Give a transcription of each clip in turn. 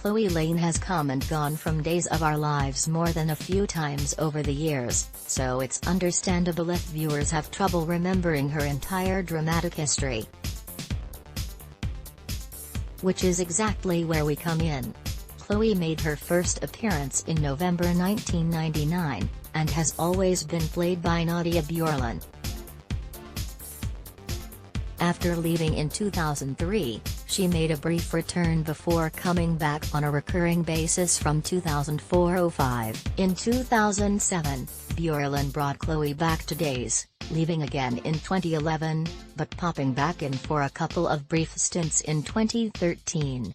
Chloe Lane has come and gone from Days of Our Lives more than a few times over the years, so it's understandable if viewers have trouble remembering her entire dramatic history. Which is exactly where we come in. Chloe made her first appearance in November 1999, and has always been played by Nadia Bjorlin. After leaving in 2003, she made a brief return before coming back on a recurring basis from 2004-05. In 2007, Bjorlin brought Chloe back to Days, leaving again in 2011, but popping back in for a couple of brief stints in 2013.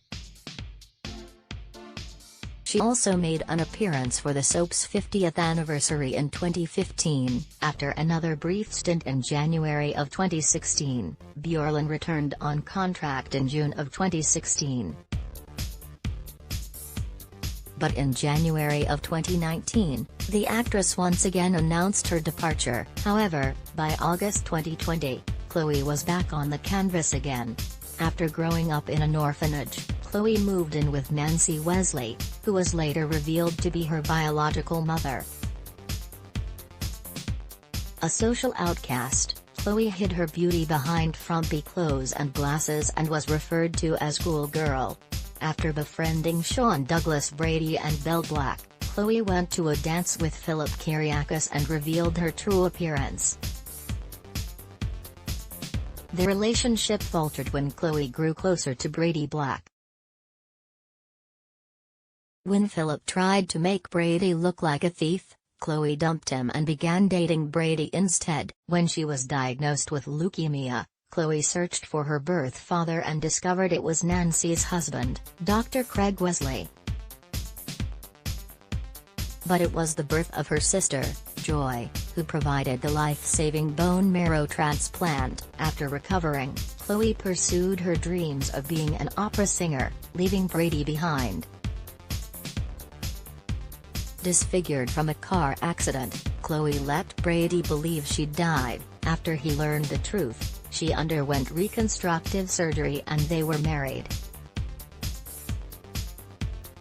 She also made an appearance for the soap's 50th anniversary in 2015. After another brief stint in January of 2016, Bjorlin returned on contract in June of 2016. But in January of 2019, the actress once again announced her departure. However, by August 2020, Chloe was back on the canvas again. After growing up in an orphanage, Chloe moved in with Nancy Wesley, who was later revealed to be her biological mother. A social outcast, Chloe hid her beauty behind frumpy clothes and glasses and was referred to as Cool Girl. After befriending Sean Douglas Brady and Belle Black, Chloe went to a dance with Philip Kyriakis and revealed her true appearance. The relationship faltered when Chloe grew closer to Brady Black. When Philip tried to make Brady look like a thief, Chloe dumped him and began dating Brady instead. When she was diagnosed with leukemia, Chloe searched for her birth father and discovered it was Nancy's husband, Dr. Craig Wesley. But it was the birth of her sister, Joy, who provided the life-saving bone marrow transplant. After recovering, Chloe pursued her dreams of being an opera singer, leaving Brady behind. Disfigured from a car accident, Chloe let Brady believe she died. After he learned the truth, she underwent reconstructive surgery and they were married.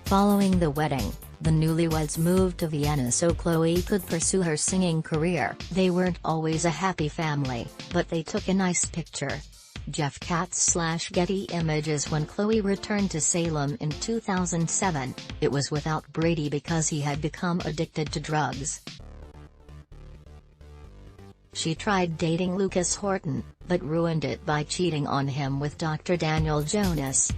Following the wedding, the newlyweds moved to Vienna so Chloe could pursue her singing career. They weren't always a happy family, but they took a nice picture. Jeff Katz/Getty Images. When Chloe returned to Salem in 2007, it was without Brady because he had become addicted to drugs. She tried dating Lucas Horton, but ruined it by cheating on him with Dr. Daniel Jonas.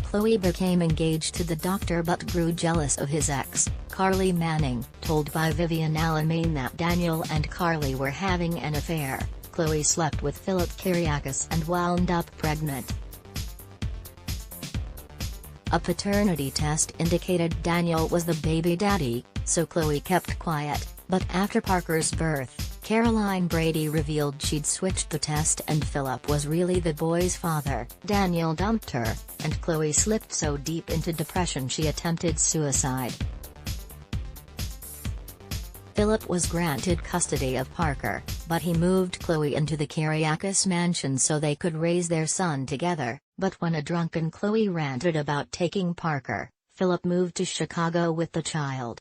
Chloe became engaged to the doctor but grew jealous of his ex, Carly Manning. Told by Vivian Alamain that Daniel and Carly were having an affair, Chloe slept with Philip Kyriakis and wound up pregnant. A paternity test indicated Daniel was the baby daddy, so Chloe kept quiet, but after Parker's birth, Caroline Brady revealed she'd switched the test and Philip was really the boy's father. Daniel dumped her, and Chloe slipped so deep into depression she attempted suicide. Philip was granted custody of Parker, but he moved Chloe into the Kyriakis mansion so they could raise their son together. But when a drunken Chloe ranted about taking Parker, Philip moved to Chicago with the child.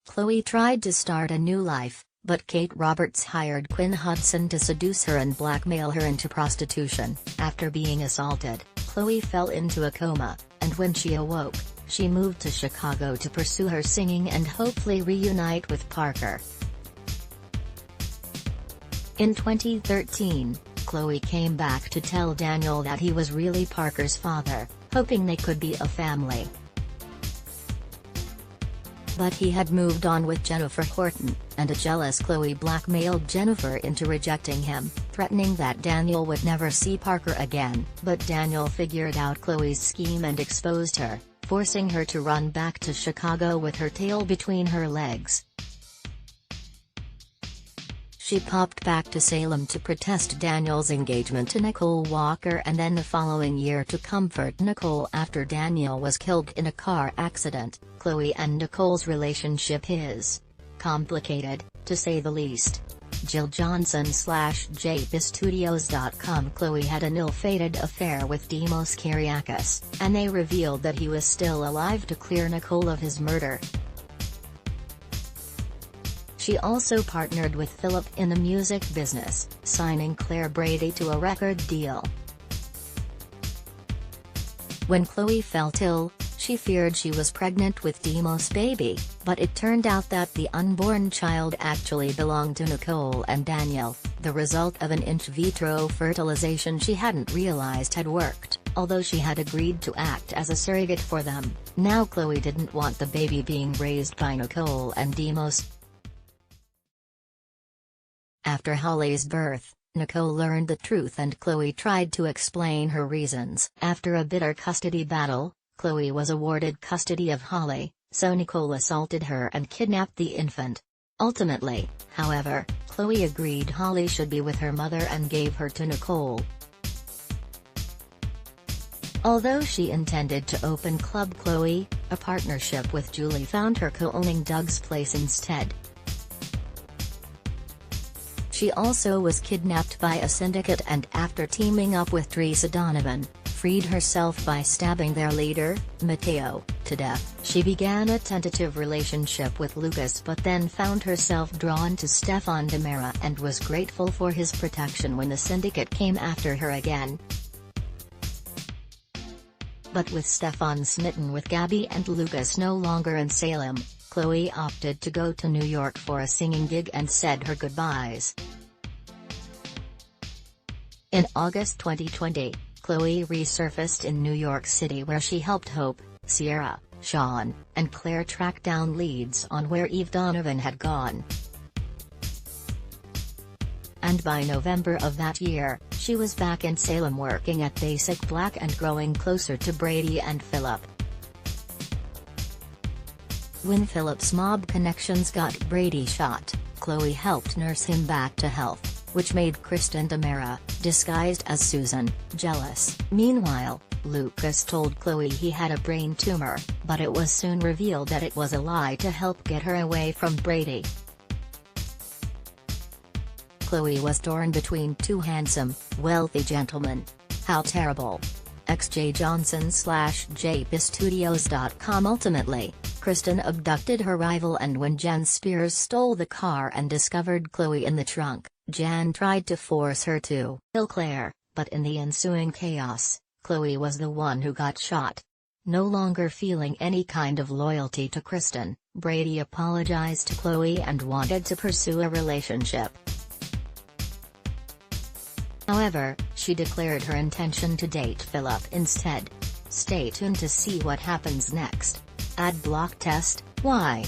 Chloe tried to start a new life, but Kate Roberts hired Quinn Hudson to seduce her and blackmail her into prostitution. After being assaulted, Chloe fell into a coma, and when she awoke, she moved to Chicago to pursue her singing and hopefully reunite with Parker. In 2013, Chloe came back to tell Daniel that he was really Parker's father, hoping they could be a family. But he had moved on with Jennifer Horton, and a jealous Chloe blackmailed Jennifer into rejecting him, threatening that Daniel would never see Parker again. But Daniel figured out Chloe's scheme and exposed her, forcing her to run back to Chicago with her tail between her legs. She popped back to Salem to protest Daniel's engagement to Nicole Walker and then the following year to comfort Nicole after Daniel was killed in a car accident. Chloe and Nicole's relationship is complicated, to say the least. Jill Johnson/JPStudios.com. Khloe had an ill-fated affair with Demos Kyriakis, and they revealed that he was still alive to clear Nicole of his murder. She also partnered with Philip in the music business, signing Claire Brady to a record deal. When Khloe felt ill, she feared she was pregnant with Demos' baby, but it turned out that the unborn child actually belonged to Nicole and Daniel, the result of an in vitro fertilization she hadn't realized had worked, although she had agreed to act as a surrogate for them. Now Khloe didn't want the baby being raised by Nicole and Demos. After Holly's birth, Nicole learned the truth and Khloe tried to explain her reasons. After a bitter custody battle, Khloe was awarded custody of Holly, so Nicole assaulted her and kidnapped the infant. Ultimately, however, Khloe agreed Holly should be with her mother and gave her to Nicole. Although she intended to open Club Khloe, a partnership with Julie found her co-owning Doug's Place instead. She also was kidnapped by a syndicate and after teaming up with Teresa Donovan, freed herself by stabbing their leader, Matteo, to death. She began a tentative relationship with Lucas but then found herself drawn to Stefan DiMera and was grateful for his protection when the syndicate came after her again. But with Stefan smitten with Gabby and Lucas no longer in Salem, Khloe opted to go to New York for a singing gig and said her goodbyes. In August 2020, Khloe resurfaced in New York City where she helped Hope, Sierra, Sean, and Claire track down leads on where Eve Donovan had gone. And by November of that year, she was back in Salem working at Basic Black and growing closer to Brady and Philip. When Philip's mob connections got Brady shot, Khloe helped nurse him back to health, which made Kristen DiMera, disguised as Susan, jealous. Meanwhile, Lucas told Khloe he had a brain tumor, but it was soon revealed that it was a lie to help get her away from Brady. Khloe was torn between two handsome, wealthy gentlemen. How terrible. XJ Johnson/JPStudios.com. Ultimately, Kristen abducted her rival, and when Jen Spears stole the car and discovered Khloe in the trunk, Jan tried to force her to kill Claire, but in the ensuing chaos, Khloe was the one who got shot. No longer feeling any kind of loyalty to Kristen, Brady apologized to Khloe and wanted to pursue a relationship. However, she declared her intention to date Philip instead. Stay tuned to see what happens next. Ad block test: why?